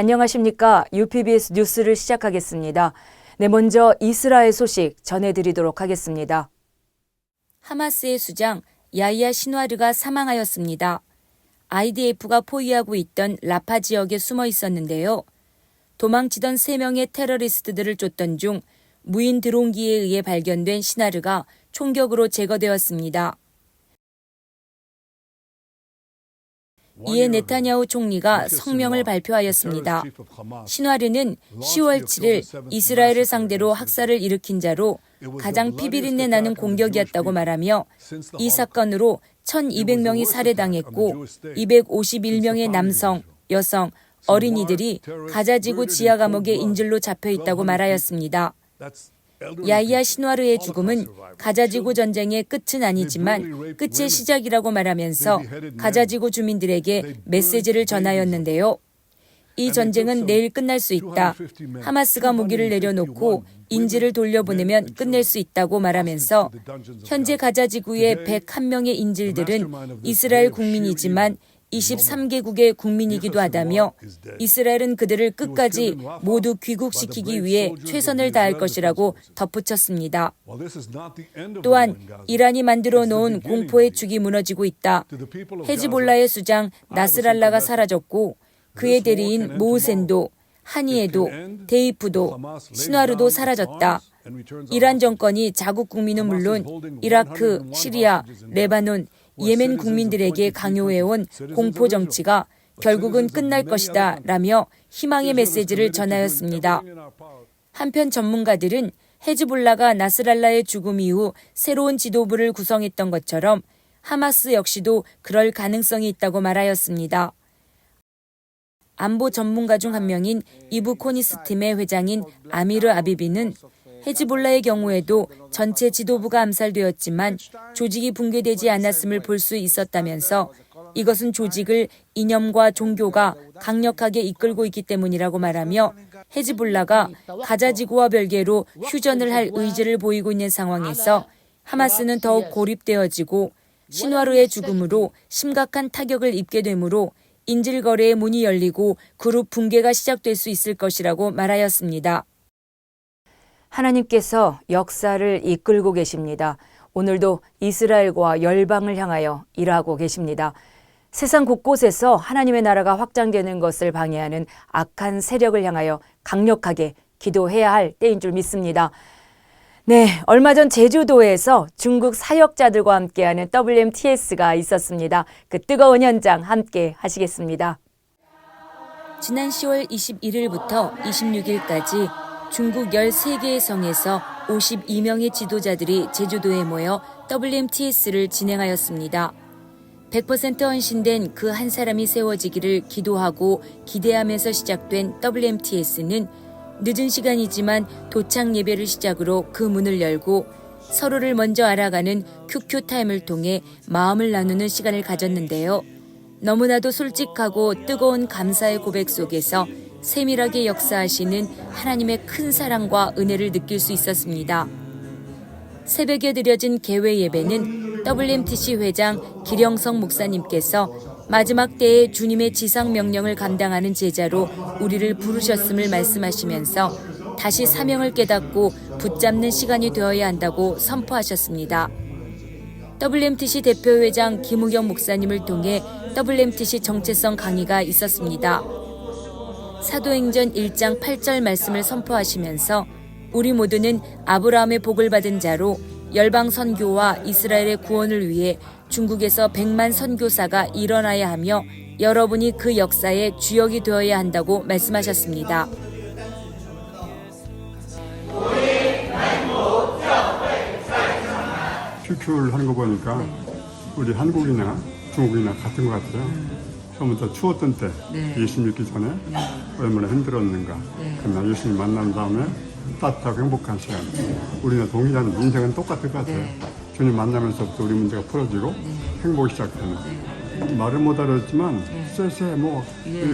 안녕하십니까. UPBS 뉴스를 시작하겠습니다. 네, 먼저 이스라엘 소식 전해드리도록 하겠습니다. 하마스의 수장 야히야 신와르가 사망하였습니다. IDF가 포위하고 있던 라파 지역에 숨어 있었는데요. 도망치던 3명의 테러리스트들을 쫓던 중 무인 드론기에 의해 발견된 신와르가 총격으로 제거되었습니다. 이에 네타냐후 총리가 성명을 발표하였습니다. 신와르는 10월 7일 이스라엘을 상대로 학살을 일으킨 자로 가장 피비린내 나는 공격이었다고 말하며 이 사건으로 1,200명이 살해당했고 251명의 남성, 여성, 어린이들이 가자지구 지하 감옥에 인질로 잡혀 있다고 말하였습니다. 야히야 신와르의 죽음은 가자지구 전쟁의 끝은 아니지만 끝의 시작이라고 말하면서 가자지구 주민들에게 메시지를 전하였는데요. 이 전쟁은 내일 끝날 수 있다. 하마스가 무기를 내려놓고 인질을 돌려보내면 끝낼 수 있다고 말하면서 현재 가자지구의 101명의 인질들은 이스라엘 국민이지만 23개국의 국민이기도 하다며 이스라엘은 그들을 끝까지 모두 귀국시키기 위해 최선을 다할 것이라고 덧붙였습니다. 또한 이란이 만들어 놓은 공포의 축이 무너지고 있다. 헤즈볼라의 수장 나스랄라가 사라졌고 그의 대리인 모우센도, 하니에도, 데이프도, 신와르도 사라졌다. 이란 정권이 자국 국민은 물론 이라크, 시리아, 레바논, 예멘 국민들에게 강요해온 공포 정치가 결국은 끝날 것이다 라며 희망의 메시지를 전하였습니다. 한편 전문가들은 헤즈볼라가 나스랄라의 죽음 이후 새로운 지도부를 구성했던 것처럼 하마스 역시도 그럴 가능성이 있다고 말하였습니다. 안보 전문가 중 한 명인 이브 코니스 팀의 회장인 아미르 아비비는 헤즈볼라의 경우에도 전체 지도부가 암살되었지만 조직이 붕괴되지 않았음을 볼 수 있었다면서 이것은 조직을 이념과 종교가 강력하게 이끌고 있기 때문이라고 말하며 헤즈볼라가 가자지구와 별개로 휴전을 할 의지를 보이고 있는 상황에서 하마스는 더욱 고립되어지고 신와르의 죽음으로 심각한 타격을 입게 되므로 인질 거래의 문이 열리고 그룹 붕괴가 시작될 수 있을 것이라고 말하였습니다. 하나님께서 역사를 이끌고 계십니다. 오늘도 이스라엘과 열방을 향하여 일하고 계십니다. 세상 곳곳에서 하나님의 나라가 확장되는 것을 방해하는 악한 세력을 향하여 강력하게 기도해야 할 때인 줄 믿습니다. 네, 얼마 전 제주도에서 중국 사역자들과 함께하는 WMTS가 있었습니다. 그 뜨거운 현장 함께 하시겠습니다. 지난 10월 21일부터 26일까지 중국 13개의 성에서 52명의 지도자들이 제주도에 모여 WMTS를 진행하였습니다. 100% 헌신된 그 한 사람이 세워지기를 기도하고 기대하면서 시작된 WMTS는 늦은 시간이지만 도착 예배를 시작으로 그 문을 열고 서로를 먼저 알아가는 큐큐 타임을 통해 마음을 나누는 시간을 가졌는데요. 너무나도 솔직하고 뜨거운 감사의 고백 속에서 세밀하게 역사하시는 하나님의 큰 사랑과 은혜를 느낄 수 있었습니다. 새벽에 드려진 개회 예배는 WMTC 회장 기령성 목사님께서 마지막 때에 주님의 지상 명령을 감당하는 제자로 우리를 부르셨음을 말씀하시면서 다시 사명을 깨닫고 붙잡는 시간이 되어야 한다고 선포하셨습니다. WMTC 대표회장 김우경 목사님을 통해 WMTC 정체성 강의가 있었습니다. 사도행전 1장 8절 말씀을 선포하시면서 우리 모두는 아브라함의 복을 받은 자로 열방 선교와 이스라엘의 구원을 위해 중국에서 100만 선교사가 일어나야 하며 여러분이 그 역사의 주역이 되어야 한다고 말씀하셨습니다. 큐큐를 하는 거 보니까 우리 한국이나 중국이나 같은 것 같아요. 처음부터 추웠던 때 예수 믿기 전에 얼마나 힘들었는가. 그러나 예수님 만난 다음에 따뜻하고 행복한 시간. 우리는 동일한 인생은 똑같을 것 같아요. 주님 만나면서부터 우리 문제가 풀어지고 행복이 시작되는. 말은 못 알았지만 쎄쎄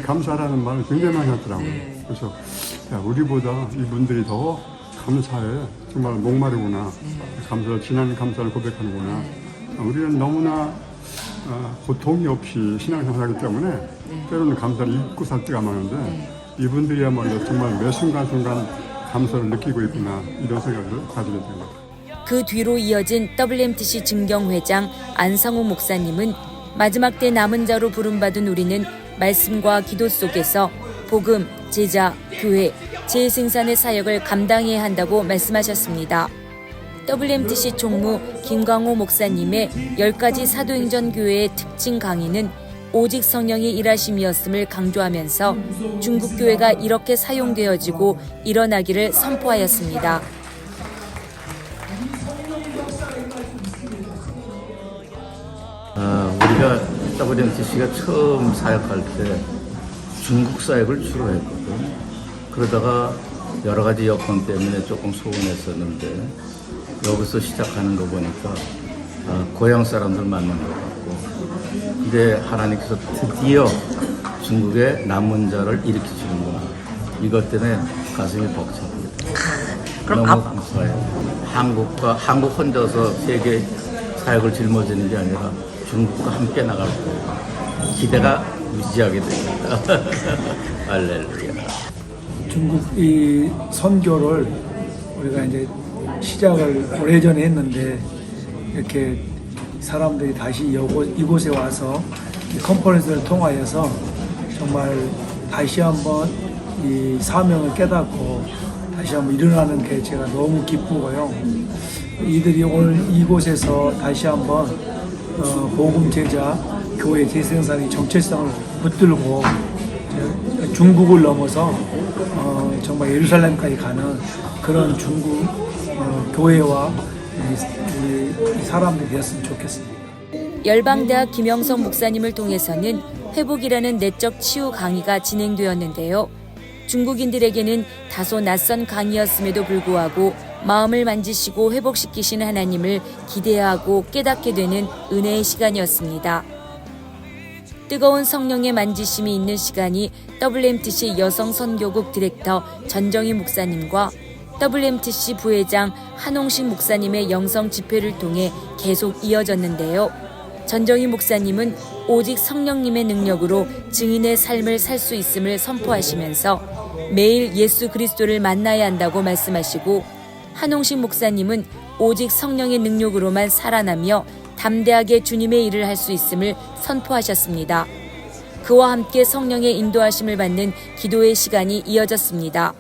감사하라는 말을 굉장히 많이 하더라고요. 그래서 야, 우리보다 이분들이 더 감사해. 정말 목마르구나. 감사를 지난 감사를 고백하는구나. 우리는 너무나 고통이 없이 신앙생활하기 때문에 때로는 감사를 잊고 살 때가 많은데 이분들이야말로 정말 매 순간순간 감사를 느끼고 있구나 이런 생각을 가지게 된 것 같아요. 그 뒤로 이어진 WMTC 증경회장 안상우 목사님은 마지막 때 남은 자로 부름받은 우리는 말씀과 기도 속에서 복음, 제자, 교회, 재생산의 사역을 감당해야 한다고 말씀하셨습니다. WMTC 총무 김광호 목사님의 10가지 사도행전 교회의 특징 강의는 오직 성령의 일하심이었음을 강조하면서 중국 교회가 이렇게 사용되어지고 일어나기를 선포하였습니다. 우리가 WMTC가 처음 사역할 때 중국 사역을 주로 했거든. 그러다가 여러 가지 여건 때문에 조금 소원했었는데 여기서 시작하는 거 보니까 고향 사람들 만난 것 같고, 근데 하나님께서 드디어 중국의 남은 자를 일으키시는구나. 이것 때문에 가슴이 벅찹니다. 너무 감사해요. 한국 혼자서 세계 사역을 짊어지는 게 아니라 중국과 함께 나갈 거예요. 기대가 무지하게 됩니다. 할렐루야. 중국 이 선교를 우리가 이제 시작을 오래전에 했는데 이렇게 사람들이 다시 이곳에 와서 컨퍼런스를 통하여서 정말 다시 한번 이 사명을 깨닫고 다시 한번 일어나는 게 제가 너무 기쁘고요. 이들이 오늘 이곳에서 다시 한번 복음 제자 교회 재생산의 정체성을 붙들고 중국을 넘어서 정말 예루살렘까지 가는 그런 중국 교회와 우리 사람들이 되었으면 좋겠습니다. 열방대학 김영성 목사님을 통해서는 회복이라는 내적 치유 강의가 진행되었는데요. 중국인들에게는 다소 낯선 강의였음에도 불구하고 마음을 만지시고 회복시키시는 하나님을 기대하고 깨닫게 되는 은혜의 시간이었습니다. 뜨거운 성령의 만지심이 있는 시간이 WMTC 여성 선교국 디렉터 전정희 목사님과 WMTC 부회장 한홍식 목사님의 영성 집회를 통해 계속 이어졌는데요. 전정희 목사님은 오직 성령님의 능력으로 증인의 삶을 살 수 있음을 선포하시면서 매일 예수 그리스도를 만나야 한다고 말씀하시고, 한홍식 목사님은 오직 성령의 능력으로만 살아나며 담대하게 주님의 일을 할 수 있음을 선포하셨습니다. 그와 함께 성령의 인도하심을 받는 기도의 시간이 이어졌습니다.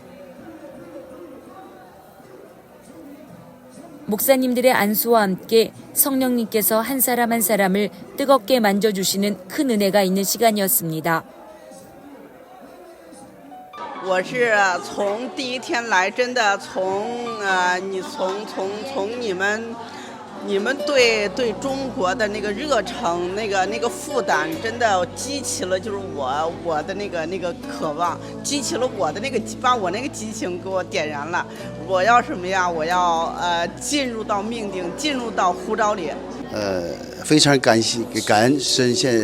목사님들의 안수와 함께 성령님께서 한 사람 한 사람을 뜨겁게 만져주시는 큰 은혜가 있는 시간이었습니다. 我是从第一天来，真的从你们对中国的那个热诚，那个负担，真的激起了就是我的那个渴望，激起了我的把我那个激情给我点燃了。我要什么呀？我要进入到命定，进入到呼召里。非常感恩神现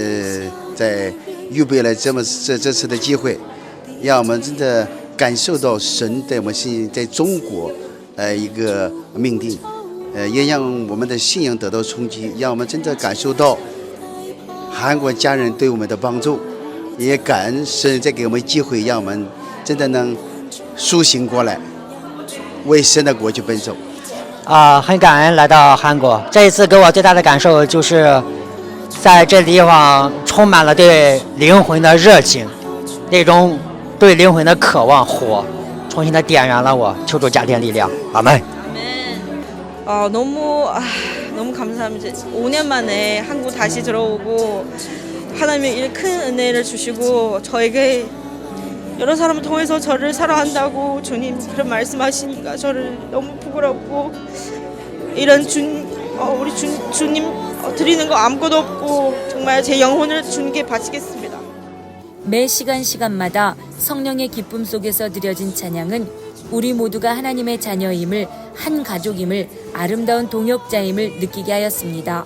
在预备了这次的机会，让我们真的感受到神在我们心在中国一个命定。也让我们的信仰得到冲击，让我们真的感受到韩国家人对我们的帮助，也感恩神再给我们机会，让我们真的能苏醒过来，为神的国去奔走。很感恩来到韩国，这一次给我最大的感受就是在这地方充满了对灵魂的热情，那种对灵魂的渴望火重新的点燃了我，求主加添力量，阿门。 너무 감사합니다. 5년 만에 한국 다시 들어오고 하나님의 큰 은혜를 주시고 저에게 여러 사람을 통해서 저를 사랑한다고 주님 그런 말씀하시니까 저를 너무 부끄럽고 이런 우리 주님 드리는 거 아무것도 없고 정말 제 영혼을 주님께 바치겠습니다. 매 시간마다 성령의 기쁨 속에서 드려진 찬양은 우리 모두가 하나님의 자녀임을, 한 가족임을, 아름다운 동역자임을 느끼게 하였습니다.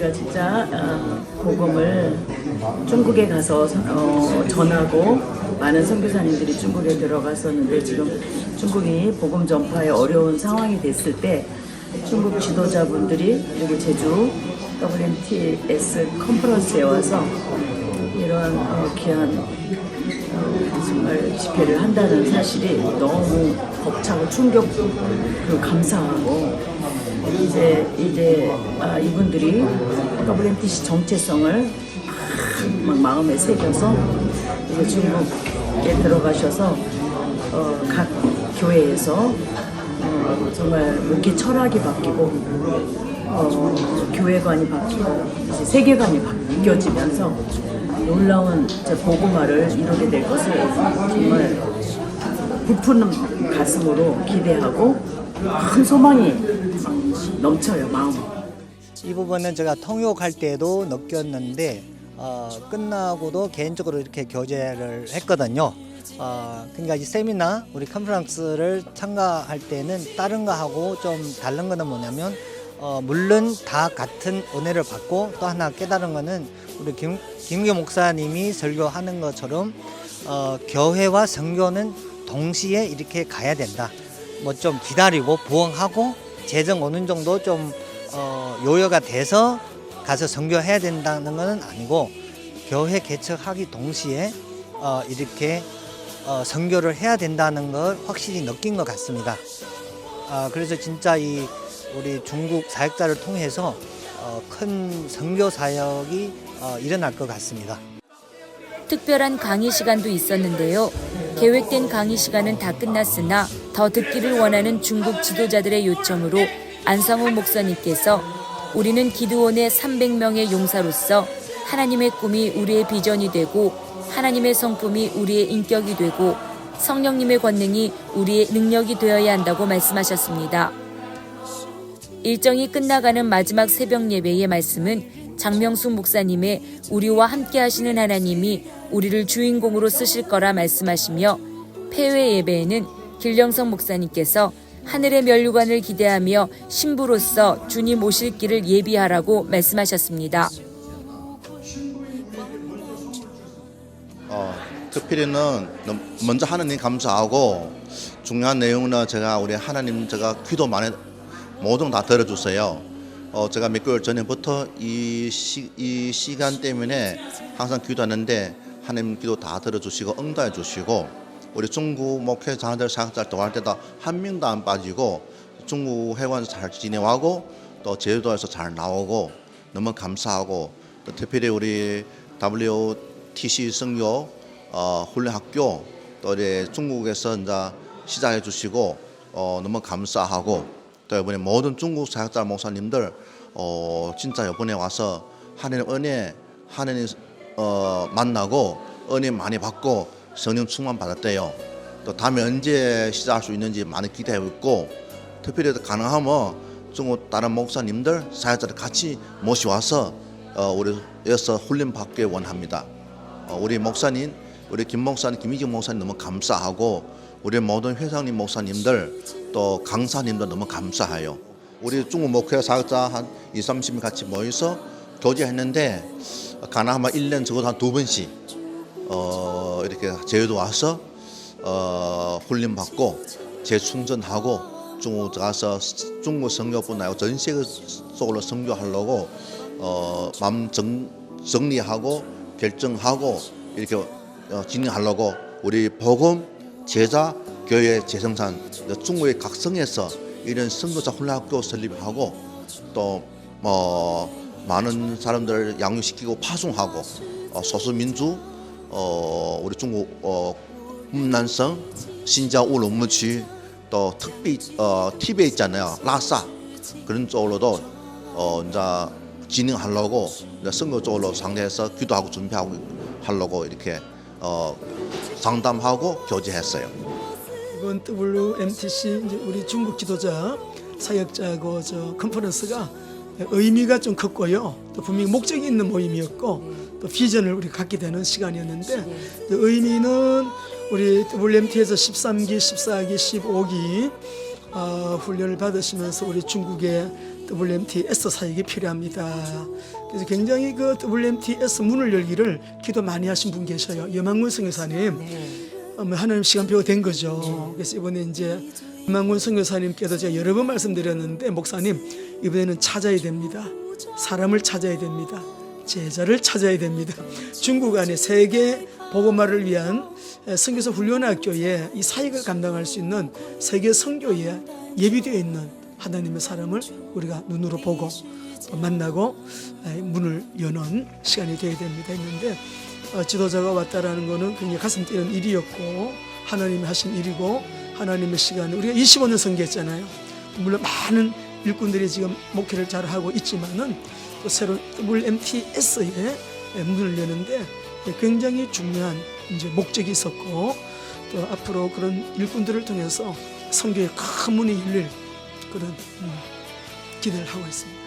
우리가 진짜 복음을 중국에 가서 전하고 많은 선교사님들이 중국에 들어갔었는데 지금 중국이 복음 전파에 어려운 상황이 됐을 때 중국 지도자분들이 그리고 제주 WMTS 컨퍼런스에 와서 이런 귀한 정말 집회를 한다는 사실이 너무 벅차고 충격 그리고 감사하고 이제 이분들이 WMTC 정체성을 막 마음에 새겨서 이제 중국에 들어가셔서 각 교회에서 정말 목회 철학이 바뀌고 교회관이 바뀌고 이제 세계관이 바뀌어지면서 놀라운 복음화를 이루게 될 것을 정말 부푸는 가슴으로 기대하고 큰 소망이 넘쳐요, 마음. 이 부분은 제가 통역할 때도 느꼈는데 끝나고도 개인적으로 이렇게 교제를 했거든요. 그러니까 이 세미나 우리 컨퍼런스를 참가할 때는 다른 거하고 좀 다른 거는 뭐냐면 물론 다 같은 은혜를 받고 또 하나 깨달은 거는 우리 김규 목사님이 설교하는 것처럼 교회와 선교는 동시에 이렇게 가야 된다. 뭐 좀 기다리고 부흥하고 재정 어느 정도 좀 요요가 돼서 가서 선교해야 된다는 것은 아니고 교회 개척하기 동시에 이렇게 선교를 해야 된다는 걸 확실히 느낀 것 같습니다. 그래서 진짜 이 우리 중국 사역자를 통해서 큰 선교 사역이 일어날 것 같습니다. 특별한 강의 시간도 있었는데요. 계획된 강의 시간은 다 끝났으나 더 듣기를 원하는 중국 지도자들의 요청으로 안성호 목사님께서 우리는 기드온의 300명의 용사로서 하나님의 꿈이 우리의 비전이 되고 하나님의 성품이 우리의 인격이 되고 성령님의 권능이 우리의 능력이 되어야 한다고 말씀하셨습니다. 일정이 끝나가는 마지막 새벽 예배의 말씀은 장명수 목사님의 우리와 함께 하시는 하나님이 우리를 주인공으로 쓰실 거라 말씀하시며 폐회 예배에는 길령성 목사님께서 하늘의 면류관을 기대하며 신부로서 주님 오실 길을 예비하라고 말씀하셨습니다. 특별히는 먼저 하나님 감사하고 중요한 내용은 제가 우리 하나님 제가 기도 많이 모든 다 들어주세요. 제가 몇 개월 전에부터 이 시간 때문에 항상 기도하는데 하나님 기도 다 들어주시고 응답해 주시고 우리 중국 목회자들 사역자들 도할 때도 한 명도 안 빠지고 중국 회관에서 잘 지내고 또 제주도에서 잘 나오고 너무 감사하고 또 특별히 우리 WTC 선교 훈련학교 또 우리 중국에서 이제 시작해 주시고 너무 감사하고 또 이번에 모든 중국 사역자 목사님들 진짜 이번에 와서 하나님 은혜 하나님 만나고 은혜 많이 받고 성령 충만 받았대요. 또 다음에 언제 시작할 수 있는지 많이 기대하고 있고 특별히 가능하면 중국 다른 목사님들 사역자들 같이 모셔와서 우리 여기서 훈련 받기 원합니다. 우리 목사님 우리 김 목사님 김희경 목사님 너무 감사하고 우리 모든 회장님 목사님들 또 강사님들 너무 감사해요. 우리 중국 목회 사역자 한 20-30명 같이 모여서 교제했는데 가능하면 1년 적어도 한 2번씩 이렇게 제주도 와서 훈련 받고 재충전하고 중국 가서 중국 선교뿐 아니고 전 세계적으로 선교하려고 마음 정리하고 결정하고 이렇게 진행하려고 우리 복음 제자 교회 재생산 중국의 각성에서 이런 선교사 훈련학교 설립하고 또 많은 사람들 양육시키고 파송하고 소수민주 우리 중국 문난성 신장 우롱무区또 특비 티베 있잖아요 라사 그런 쪽으로도 이제 진행하려고 선교 쪽으로 상대해서 기도하고 준비하고 하려고 이렇게 상담하고 교제했어요. 이번 WMTC 이제 우리 중국 지도자 사역자고 컨퍼런스가 의미가 좀 컸고요. 또 분명히 목적이 있는 모임이었고 또 비전을 우리 갖게 되는 시간이었는데 의미는 우리 WMT에서 13기, 14기, 15기 훈련을 받으시면서 우리 중국의 WMTS 사역이 필요합니다. 그래서 굉장히 그 WMTS 문을 열기를 기도 많이 하신 분 계셔요. 염한군 선교사님. 하나님 시간표가 된 거죠. 그래서 이번에 이제 염한군 선교사님께도 제가 여러 번 말씀드렸는데, 목사님 이번에는 찾아야 됩니다. 사람을 찾아야 됩니다. 제자를 찾아야 됩니다. 중국 안에 세계 복음화를 위한 선교사 훈련학교에 이 사역을 감당할 수 있는 세계 선교에 예비되어 있는 하나님의 사람을 우리가 눈으로 보고 만나고 문을 여는 시간이 되어야 됩니다 했는데, 지도자가 왔다라는 것은 굉장히 가슴 뛰는 일이었고 하나님이 하신 일이고, 하나님의 시간에 우리가 25년 선교했잖아요. 물론 많은 일꾼들이 지금 목회를 잘 하고 있지만은 또 새로운 WMTS에 문을 여는데 굉장히 중요한 이제 목적이 있었고, 또 앞으로 그런 일꾼들을 통해서 선교의 큰 문이 열릴 그런 기대를 하고 있습니다.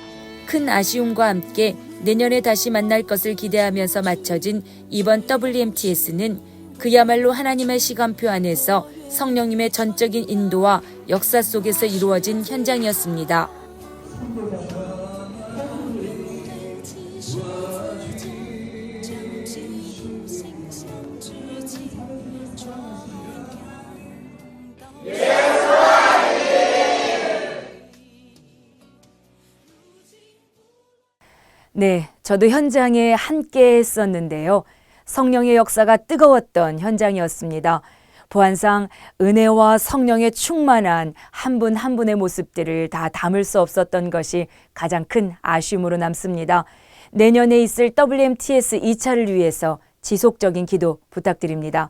큰 아쉬움과 함께 내년에 다시 만날 것을 기대하면서 마쳐진 이번 WMTS는 그야말로 하나님의 시간표 안에서 성령님의 전적인 인도와 역사 속에서 이루어진 현장이었습니다. 네, 저도 현장에 함께 했었는데요. 성령의 역사가 뜨거웠던 현장이었습니다. 보안상 은혜와 성령의 충만한 한 분 한 분의 모습들을 다 담을 수 없었던 것이 가장 큰 아쉬움으로 남습니다. 내년에 있을 WMTS 2차를 위해서 지속적인 기도 부탁드립니다.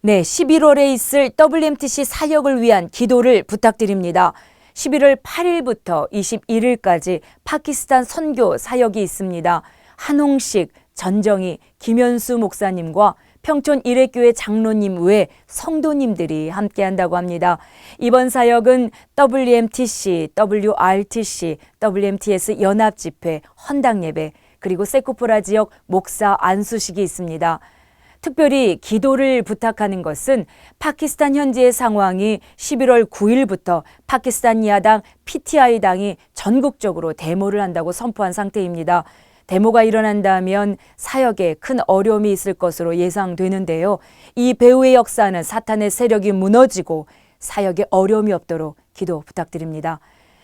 네, 11월에 있을 WMTC 사역을 위한 기도를 부탁드립니다. 11월 8일부터 21일까지 파키스탄 선교 사역이 있습니다. 한홍식, 전정희, 김현수 목사님과 평촌 일회교회 장로님 외 성도님들이 함께한다고 합니다. 이번 사역은 WMTC, WRTC, WMTS 연합집회, 헌당예배, 그리고 세쿠포라 지역 목사 안수식이 있습니다. 특별히 기도를 부탁하는 것은 파키스탄 현지의 상황이 11월 9일부터 파키스탄 야당 PTI당이 전국적으로 데모를 한다고 선포한 상태입니다. 데모가 일어난다면 사역에 큰 어려움이 있을 것으로 예상되는데요. 이 배후의 역사는 사탄의 세력이 무너지고 사역에 어려움이 없도록 기도 부탁드립니다.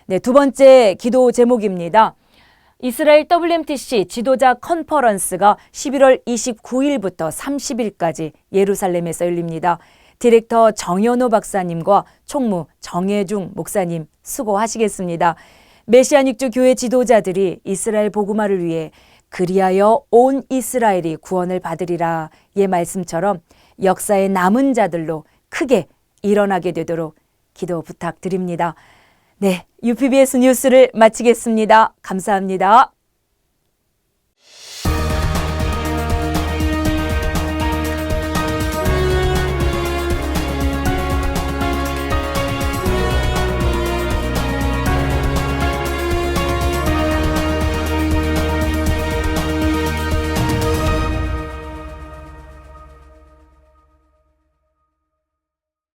네, 두 번째 기도 제목입니다. 이스라엘 WMTC 지도자 컨퍼런스가 11월 29일부터 30일까지 예루살렘에서 열립니다. 디렉터 정현호 박사님과 총무 정혜중 목사님 수고하시겠습니다. 메시아닉주 교회 지도자들이 이스라엘 복음화를 위해 그리하여 온 이스라엘이 구원을 받으리라 의 말씀처럼 역사의 남은 자들로 크게 일어나게 되도록 기도 부탁드립니다. 네, UPBS 뉴스를 마치겠습니다. 감사합니다.